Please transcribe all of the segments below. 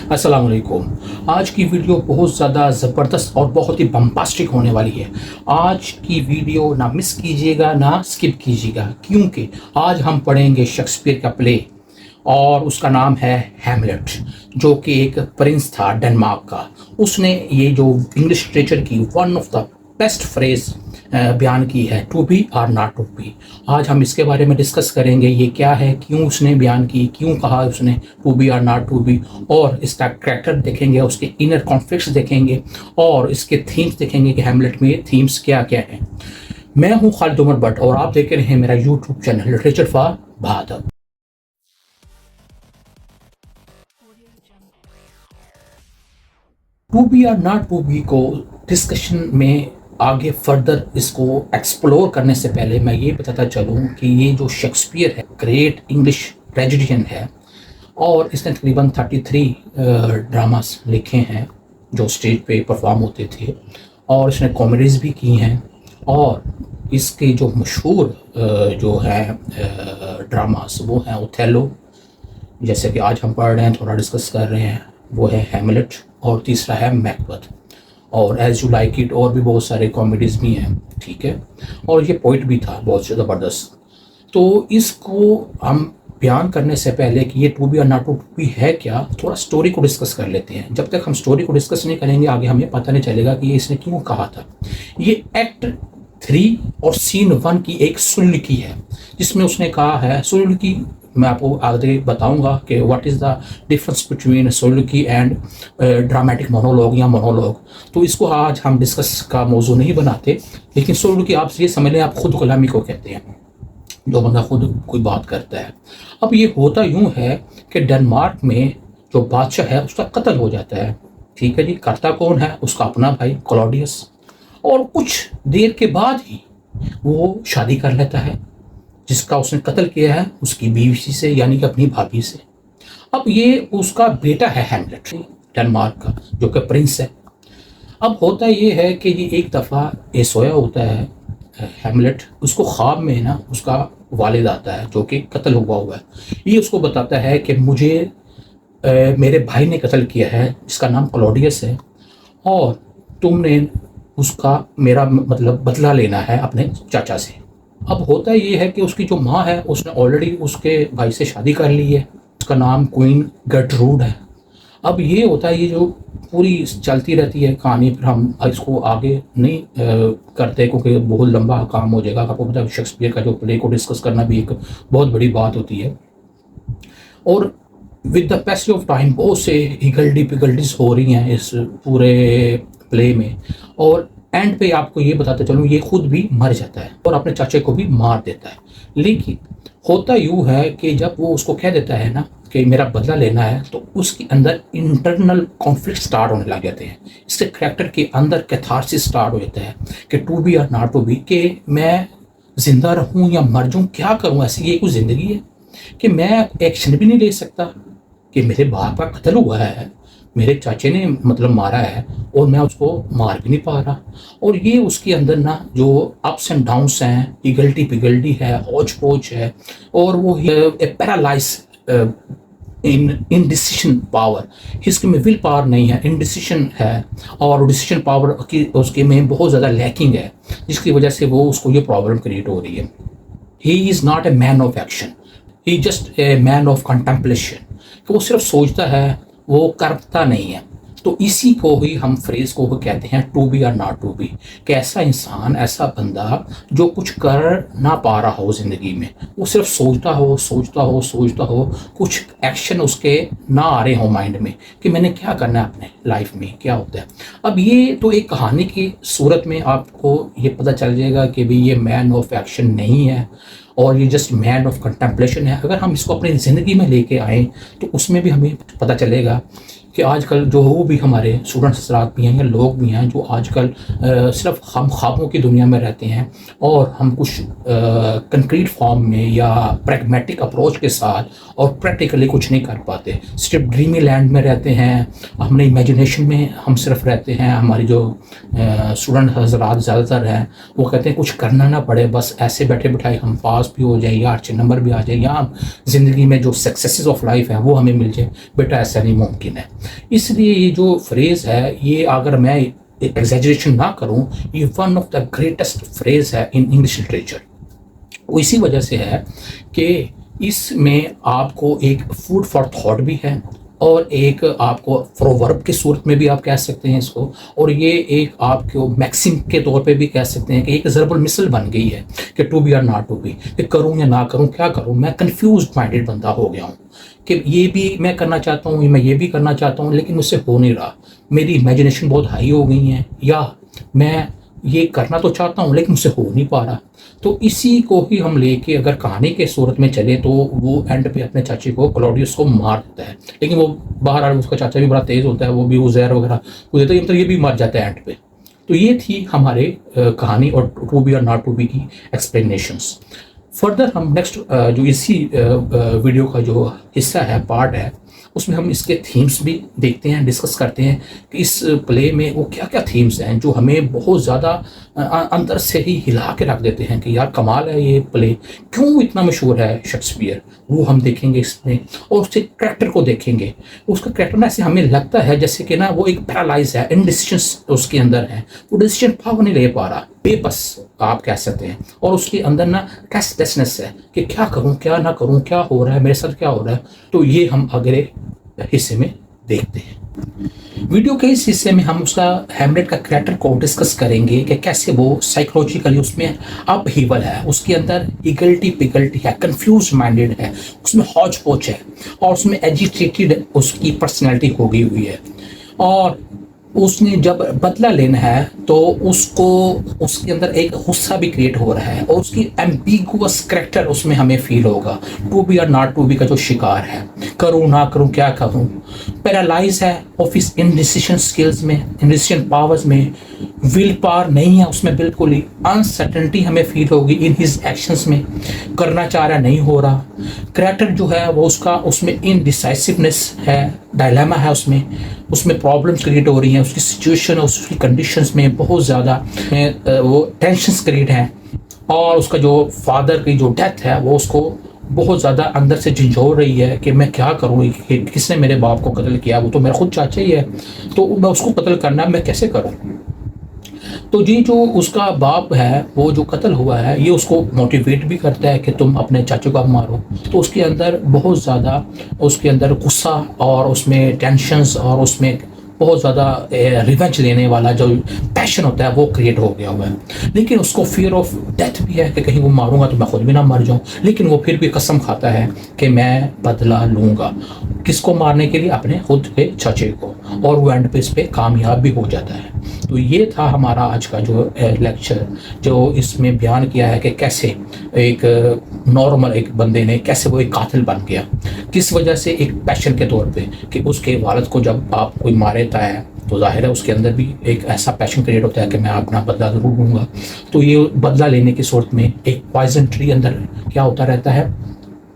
अस्सलाम वालेकुम। आज की वीडियो बहुत ज़्यादा ज़बरदस्त और बहुत ही बम्बास्टिक होने वाली है। आज की वीडियो ना मिस कीजिएगा ना स्किप कीजिएगा, क्योंकि आज हम पढ़ेंगे शेक्सपियर का प्ले और उसका नाम है हैमलेट, जो कि एक प्रिंस था डेनमार्क का। उसने ये जो इंग्लिश लिटरेचर की one of the best phrase बयान की है, टू बी और नॉट टू बी। आज हम इसके बारे में डिस्कस करेंगे, ये क्या है, क्यों उसने बयान की, क्यों कहा उसने टू बी और नॉट टू बी, और इसका कैरेक्टर देखेंगे, उसके इनर कॉन्फ्लिक्ट्स देखेंगे और इसके थीम्स देखेंगे कि हैमलेट में थीम्स क्या क्या हैं। मैं हूं खालिद उमर भट्ट और आप देख रहे हैं मेरा YouTube channel literature for Bahadur. To be और नॉट टू बी को डिस्कशन में आगे फर्दर इसको एक्सप्लोर करने से पहले मैं ये बताता चलूँ कि ये जो शेक्सपियर है ग्रेट इंग्लिश ट्रेजेडियन है और इसने तकरीबन 33 ड्रामास लिखे हैं जो स्टेज पे परफॉर्म होते थे, और इसने कॉमेडीज़ भी की हैं। और इसके जो मशहूर जो है ड्रामास वो हैं ओथेलो, जैसे कि आज हम पढ़ रहे हैं, थोड़ा डिस्कस कर रहे हैं, वो है हैमलेट, और तीसरा है मैकबेथ, और एज यू लाइक इट, और भी बहुत सारे कॉमेडीज़ भी हैं, ठीक है। और ये पोइट भी था बहुत ज़बरदस्त। तो इसको हम बयान करने से पहले कि ये टू बी और नॉट टू बी है क्या, थोड़ा स्टोरी को डिस्कस कर लेते हैं। जब तक हम स्टोरी को डिस्कस नहीं करेंगे आगे हमें पता नहीं चलेगा कि ये इसने क्यों कहा था। ये एक्ट 3 और सीन 1 की एक सुल्की है, जिसमें उसने कहा है सुल्की। मैं आपको आगे बताऊंगा कि what is the difference between soliloquy and dramatic monologue या मोनोलॉग। तो इसको आज हम डिस्कस का मौजू नहीं बनाते, लेकिन सोलिकी आप ये समझ लें, आप खुद गुलामी को कहते हैं, जो बंदा खुद कोई बात करता है। अब ये होता यूँ है कि डेनमार्क में जो बादशाह है उसका कत्ल हो जाता है, ठीक है जी। करता कौन है? उसका अपना भाई क्लॉडियस, और कुछ देर के बाद ही वो शादी कर लेता है जिसका उसने कत्ल किया है उसकी बीवी से, यानी कि अपनी भाभी से। अब ये उसका बेटा है हैमलेट डेनमार्क का, जो कि प्रिंस है। अब होता ये है कि ये एक दफ़ा ये सोया होता है हैमलेट, उसको ख्वाब में ना उसका वालिद आता है जो कि कत्ल हुआ है। ये उसको बताता है कि मुझे मेरे भाई ने कत्ल किया है जिसका नाम क्लॉडियस है, और तुमने उसका मेरा मतलब बदला लेना है अपने चाचा से। अब होता ये है कि उसकी जो माँ है उसने ऑलरेडी उसके भाई से शादी कर ली है, उसका नाम क्वीन गर्टरूड है। अब ये होता है, ये जो पूरी चलती रहती है कहानी, फिर हम इसको आगे नहीं करते क्योंकि बहुत लंबा काम हो जाएगा। आपको पता है शेक्सपियर का जो प्ले को डिस्कस करना भी एक बहुत बड़ी बात होती है, और with the passage of time बहुत से हिगल्डी पिगल्डीज हो रही हैं इस पूरे प्ले में। और एंड पे आपको ये बताते चलूँ, ये खुद भी मर जाता है और अपने चाचे को भी मार देता है। लेकिन होता यूँ है कि जब वो उसको कह देता है ना कि मेरा बदला लेना है, तो उसके अंदर इंटरनल कॉन्फ्लिक्ट स्टार्ट होने लग जाते हैं। इसके करैक्टर के अंदर कैथारसिस स्टार्ट हो जाता है कि टू बी और नॉट टू बी, कि मैं ज़िंदा रहूँ या मर जाऊँ, क्या करूँ। ऐसी ये कोई ज़िंदगी है कि मैं एक्शन भी नहीं ले सकता, कि मेरे बाप का कत्ल हुआ है, मेरे चाचे ने मतलब मारा है और मैं उसको मार भी नहीं पा रहा। और ये उसके अंदर ना जो अप्स एंड डाउन्स हैं, इगल्टी पिगल्टी है, हौच पौच है, और वो पैरालाइज इन डिसीजन पावर, इसके में विल पावर नहीं है, इनडिसीजन है, और डिसीजन पावर की उसके में बहुत ज़्यादा लैकिंग है, जिसकी वजह से वो उसको ये प्रॉब्लम क्रिएट हो रही है। He is not a man of action, he just a man of contemplation, कि वो सिर्फ सोचता है, वो करता नहीं है। तो इसी को ही हम फ्रेज को कहते हैं टू बी और नॉट टू बी, कि ऐसा इंसान, ऐसा बंदा जो कुछ कर ना पा रहा हो ज़िंदगी में, वो सिर्फ सोचता हो, कुछ एक्शन उसके ना आ रहे हो माइंड में कि मैंने क्या करना है अपने लाइफ में, क्या होता है। अब ये तो एक कहानी की सूरत में आपको ये पता चल जाएगा कि भाई ये मैन ऑफ एक्शन नहीं है और ये जस्ट मैन ऑफ कंटेम्पलेशन है। अगर हम इसको अपनी ज़िंदगी में लेके आएँ तो उसमें भी हमें पता चलेगा कि आजकल जो वो भी हमारे स्टूडेंट्स हजरात भी हैं या लोग भी हैं जो आजकल सिर्फ हम ख्वाबों की दुनिया में रहते हैं, और हम कुछ कंक्रीट फॉर्म में या प्रैग्मेटिक अप्रोच के साथ और प्रैक्टिकली कुछ नहीं कर पाते, सिर्फ ड्रीमी लैंड में रहते हैं, हमने इमेजिनेशन में हम सिर्फ रहते हैं। हमारी जो स्टूडेंट हजरात ज़्यादातर हैं वो कहते हैं कुछ करना ना पड़े, बस ऐसे बैठे बिठाए हम पास पास भी हो जाए या अच्छे नंबर भी आ जाए या ज़िंदगी में जो सक्सेसेस ऑफ लाइफ है वो हमें मिल जाए, बेटा ऐसा नहीं मुमकिन है। इसलिए ये जो फ्रेज़ है, ये अगर मैं एग्जैजरेशन ना करूं, ये one of the greatest phrase है इन इंग्लिश लिटरेचर। वो इसी वजह से है कि इसमें आपको एक फूड फॉर थॉट भी है और एक आपको प्रोवर्ब के सूरत में भी आप कह सकते हैं इसको, और ये एक आपको मैक्सिम के तौर पे भी कह सकते हैं कि एक ज़रबुल मिसल बन गई है कि टू बी और नॉट टू बी, कि करूँ या ना करूँ, क्या करूँ, मैं कंफ्यूज माइंडेड बंदा हो गया हूँ कि ये भी मैं करना चाहता हूँ, मैं ये भी करना चाहता हूँ, लेकिन मुझसे हो नहीं रहा, मेरी इमेजिनेशन बहुत हाई हो गई है, या मैं ये करना तो चाहता हूँ लेकिन मुझसे हो नहीं पा रहा। तो इसी को ही हम लेके अगर कहानी के सूरत में चले तो वो एंड पे अपने चाचे को, क्लॉडियस को मार देता है, लेकिन वो बाहर आ, उसका चाचा भी बड़ा तेज़ होता है, वो भी वो जहर वगैरह वो देता है, मतलब ये भी मर जाता है एंड पे। तो ये थी हमारे कहानी और टू बी और नॉट टू बी की एक्सप्लेनेशंस। फर्दर हम नेक्स्ट जो इसी वीडियो का जो हिस्सा है, पार्ट है, उसमें हम इसके थीम्स भी देखते हैं, डिस्कस करते हैं कि इस प्ले में वो क्या क्या थीम्स हैं जो हमें बहुत ज़्यादा अंदर से ही हिला के रख देते हैं कि यार कमाल है ये प्ले, क्यों इतना मशहूर है शेक्सपियर, वो हम देखेंगे इसमें। और उसके करैक्टर को देखेंगे, उसका करैक्टर ना ऐसे हमें लगता है जैसे कि ना वो एक पैरालाइज है, इनडिसीजन उसके अंदर है, वो डिसीजन पावर नहीं ले पा रहा, बेबस आप कह सकते हैं, और उसके अंदर ना रेस्टलेसनेस है कि क्या करूं क्या ना करूं, क्या हो रहा है मेरे साथ, क्या हो रहा है। तो ये हम अगले हिस्से में देखते हैं। वीडियो के इस हिस्से में हम उसका हैमलेट का कैरेक्टर को डिस्कस करेंगे कि कैसे वो साइकोलॉजिकली उसमें अपहीवल है, उसके अंदर इगल्टी पिगल्टी है, कंफ्यूज माइंडेड है, उसमें हौच पौच है और उसमें एजिटेटेड उसकी पर्सनैलिटी हो गई हुई है, और उसने जब बदला लेना है तो उसको उसके अंदर एक गुस्सा भी क्रिएट हो रहा है और उसकी एम्बिगुअस करैक्टर उसमें हमें फील होगा, टू बी और नॉट टू बी का जो शिकार है, करूँ ना करूँ, क्या करूँ, पैरालाइज है ऑफिस इनडिसीजन स्किल्स में, इनडिसीजन पावर्स में, विल पावर नहीं है उसमें बिल्कुल ही, अनसर्टेनिटी हमें फील होगी इन हिज एक्शंस में, करना चाह रहा नहीं हो रहा, करैक्टर जो है वो उसका उसमें इनडिसाइसिवनेस है, डायलेमा है उसमें प्रॉब्लम्स क्रिएट हो रही हैं, उसकी सिचुएशन और उसकी कंडीशंस में बहुत ज़्यादा वो टेंशन्स क्रिएट हैं, और उसका जो फादर की जो डेथ है वो उसको बहुत ज़्यादा अंदर से झंझोर रही है कि मैं क्या करूँ, किसने मेरे बाप को कत्ल किया, वो तो मेरा खुद चाचा ही है, तो मैं उसको कत्ल करना मैं कैसे करूँ। तो ये जो उसका बाप है वो जो कत्ल हुआ है, ये उसको मोटिवेट भी करता है कि तुम अपने चाचू को मारो, तो उसके अंदर बहुत ज़्यादा उसके अंदर गुस्सा और उसमें टेंशन्स और उसमें बहुत ज़्यादा रिवेंज लेने वाला जो पैशन होता है वो क्रिएट हो गया हुआ है। लेकिन उसको फियर ऑफ डेथ भी है कि कहीं वो मारूंगा तो मैं खुद भी ना मर जाऊं, लेकिन वो फिर भी कसम खाता है कि मैं बदला लूँगा, किसको मारने के लिए, अपने खुद के चाचे को, और वो एंड पे इस पर कामयाब भी हो जाता है। तो ये था हमारा आज का जो लेक्चर, जो इसमें बयान किया है कि कैसे एक नॉर्मल एक बंदे ने कैसे वो एक कातिल बन गया, किस वजह से, एक पैशन के तौर पे कि उसके वालिद को जब आप कोई मार देता है तो जाहिर है उसके अंदर भी एक ऐसा पैशन क्रिएट होता है कि मैं अपना बदला ज़रूर लूँगा। तो ये बदला लेने की सूरत में एक पॉइजन ट्री अंदर क्या होता रहता है,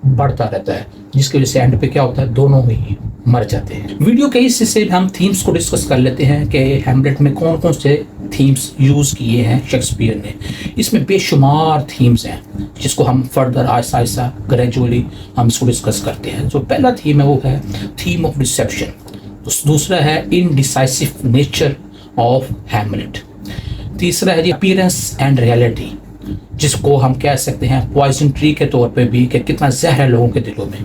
बढ़ता रहता है, जिसकी वजह से एंड पे क्या होता है, दोनों ही मर जाते हैं। वीडियो के इस हिस्से में हम थीम्स को डिस्कस कर लेते हैं कि हैमलेट में कौन कौन से थीम्स यूज़ किए हैं शेक्सपियर ने। इसमें बेशुमार थीम्स हैं जिसको हम फर्दर आहिस्ता आहिस्ता ग्रेजुअली हम इसको डिस्कस करते हैं। जो पहला थीम है वो है थीम ऑफ डिसेप्शन, दूसरा है इनडिसाइसिव नेचर ऑफ हैमलेट, तीसरा है अपीयरेंस एंड रियलिटी, जिसको हम कह सकते हैं पॉइजन ट्री के तौर पे भी कि कितना जहर है लोगों के दिलों में,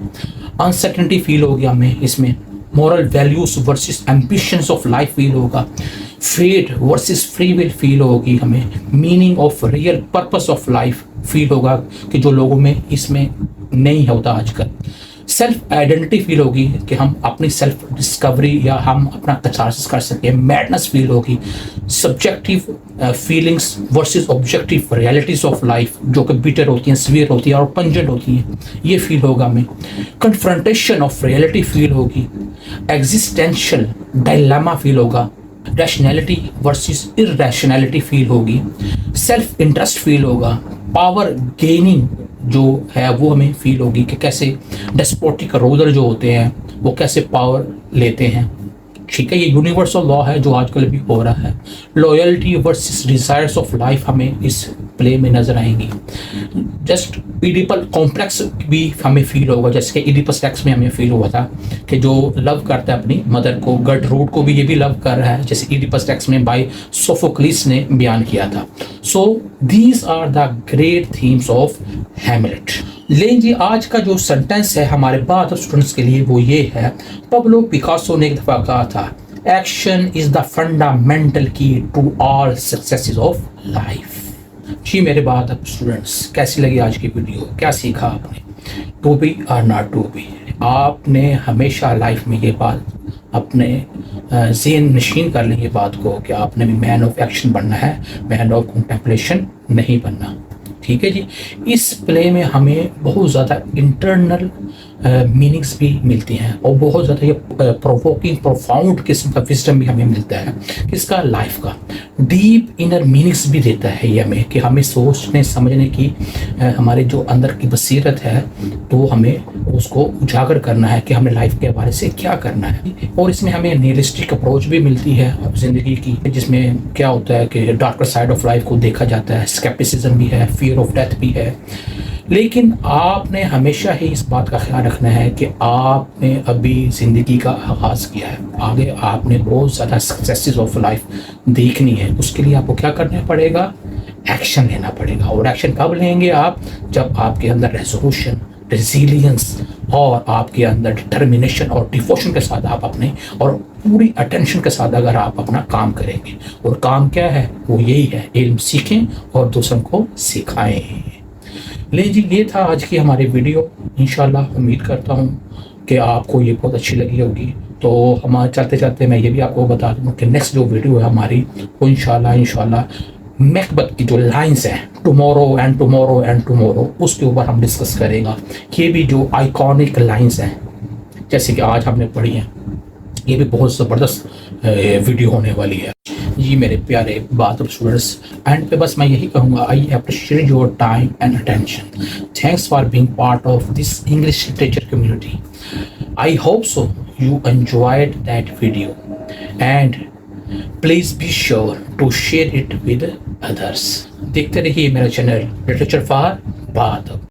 अनसर्टेनिटी फील होगी हमें इसमें, moral values versus ambitions of life feel होगा, fate versus free will feel होगी हमें, meaning of real purpose of life feel होगा कि जो लोगों में इसमें नहीं होता आजकल, सेल्फ आइडेंटिटी फील होगी कि हम अपनी सेल्फ डिस्कवरी या हम अपना कैथारसिस कर सकें, मैडनेस फील होगी, subjective feelings versus objective realities of life जो कि बिटर होती हैं, सीवियर होती हैं और पंजेंट होती हैं, ये फील होगा हमें, कन्फ्रंटेशन ऑफ रियलिटी फील होगी, एग्जिस्टेंशियल डायलेमा फील होगा, रैशनैलिटी वर्सेस इरैशनैलिटी फील होगी, सेल्फ इंटरेस्ट फील होगा, पावर गेनिंग जो है वो हमें फील होगी कि कैसे डेस्पोटिक रूलर जो होते हैं वो कैसे पावर लेते हैं। ठीक है, ये यूनिवर्सल लॉ है जो आजकल भी हो रहा है। Loyalty versus desires of life हमें इस प्ले में नजर आएंगी। जस्ट इडिपल कॉम्प्लेक्स भी हमें फील होगा, जैसे कि इडिपस रेक्स में हमें फील हुआ था कि जो लव करता है अपनी मदर को, गर्टरूड को भी ये भी लव कर रहा है, जैसे इडिपस रेक्स में बाय सोफोक्लिस ने बयान किया था। So these are the great themes of Hamlet. लेकिन जी आज का जो सेंटेंस है हमारे बाद स्टूडेंट्स के लिए वो ये है, पब्लो पिकासो ने एक दफ़ा कहा था, action is the fundamental key to all successes of life. जी मेरे बाद अब स्टूडेंट्स, कैसी लगी आज की वीडियो, क्या सीखा आपने? टू बी और नॉट टू बी, आपने हमेशा लाइफ में ये बात अपने ज़हन नशीन कर लें ये बात को कि आपने भी मैन ऑफ एक्शन बनना है, मैन ऑफ कंटेम्पलेशन नहीं बनना। ठीक है जी। इस प्ले में हमें बहुत ज़्यादा इंटरनल मीनिंग्स भी मिलती हैं और बहुत ज़्यादा ये प्रोवोकिंग प्रोफाउंड किस्म का विजडम भी हमें मिलता है, किसका? लाइफ का। डीप इनर मीनिंग्स भी देता है ये हमें कि हमें सोचने समझने की हमारे जो अंदर की बसीरत है तो हमें उसको उजागर करना है कि हमें लाइफ के बारे से क्या करना है। और इसमें हमें रियलिस्टिक अप्रोच भी मिलती है ज़िंदगी की, जिसमें क्या होता है कि डार्कर साइड ऑफ लाइफ को देखा जाता है, स्केप्टिसिज्म भी है, फियर ऑफ डेथ भी है। लेकिन आपने हमेशा ही इस बात का ख्याल रखना है कि आपने अभी ज़िंदगी का आगाज़ किया है, आगे आपने बहुत ज़्यादा सक्सेसेस ऑफ लाइफ देखनी है। उसके लिए आपको क्या करना पड़ेगा? एक्शन लेना पड़ेगा। और एक्शन कब लेंगे आप? जब आपके अंदर रेजोल्यूशन, रेजिलियंस और आपके अंदर डिटर्मिनेशन और डिवोशन के साथ आप अपने और पूरी अटेंशन के साथ अगर आप अपना काम करेंगे। और काम क्या है? वो यही है, इल्म सीखें और दूसरों को सिखाएं। ले जी, ये था आज की हमारी वीडियो। इंशाल्लाह उम्मीद करता हूँ कि आपको ये बहुत अच्छी लगी होगी। तो हमारे चलते चलते मैं ये भी आपको बता दूँ कि नेक्स्ट जो वीडियो है हमारी वो इंशाल्लाह मैकबथ की जो लाइंस हैं, tomorrow and tomorrow and tomorrow, उसके ऊपर हम डिस्कस करेंगे। ये भी जो आइकॉनिक लाइंस हैं जैसे कि आज हमने पढ़ी हैं, ये भी बहुत ज़बरदस्त वीडियो होने वाली है। जी मेरे प्यारे बात स्टूडेंट्स, एंड पे बस मैं यही कहूँगा, I appreciate your time and attention. Thanks for being part of this English literature community. I hope so you enjoyed that video and please be sure to share it with others। देखते रहिए मेरा channel literature for बात।